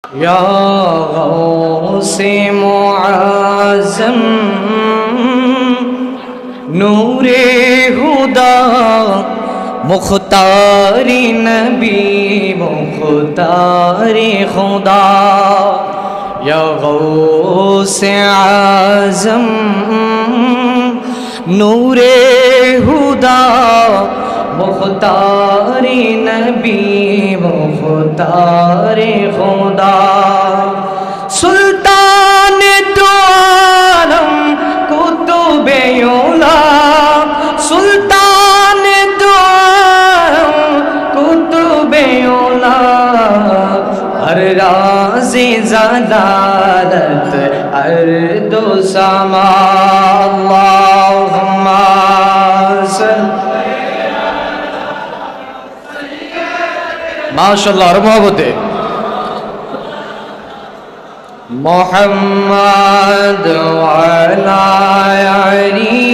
या गौसे मुआज़्ज़म नूरे हुदा मुख्तारी नबी मुख्तारी खुदा या गौसे आज़म नूरे हुदा मुख्तारी नबी मुख्तारी खुदा सुल्तान दो आलम कुतुबे औला सुल्तान दो आलम कुतुबे औला हर राज़े ज़लालत अर्दो समा अल्लाहुम्मा माशाअल्लाह और मोहब्बते मोहम्मद वाला अली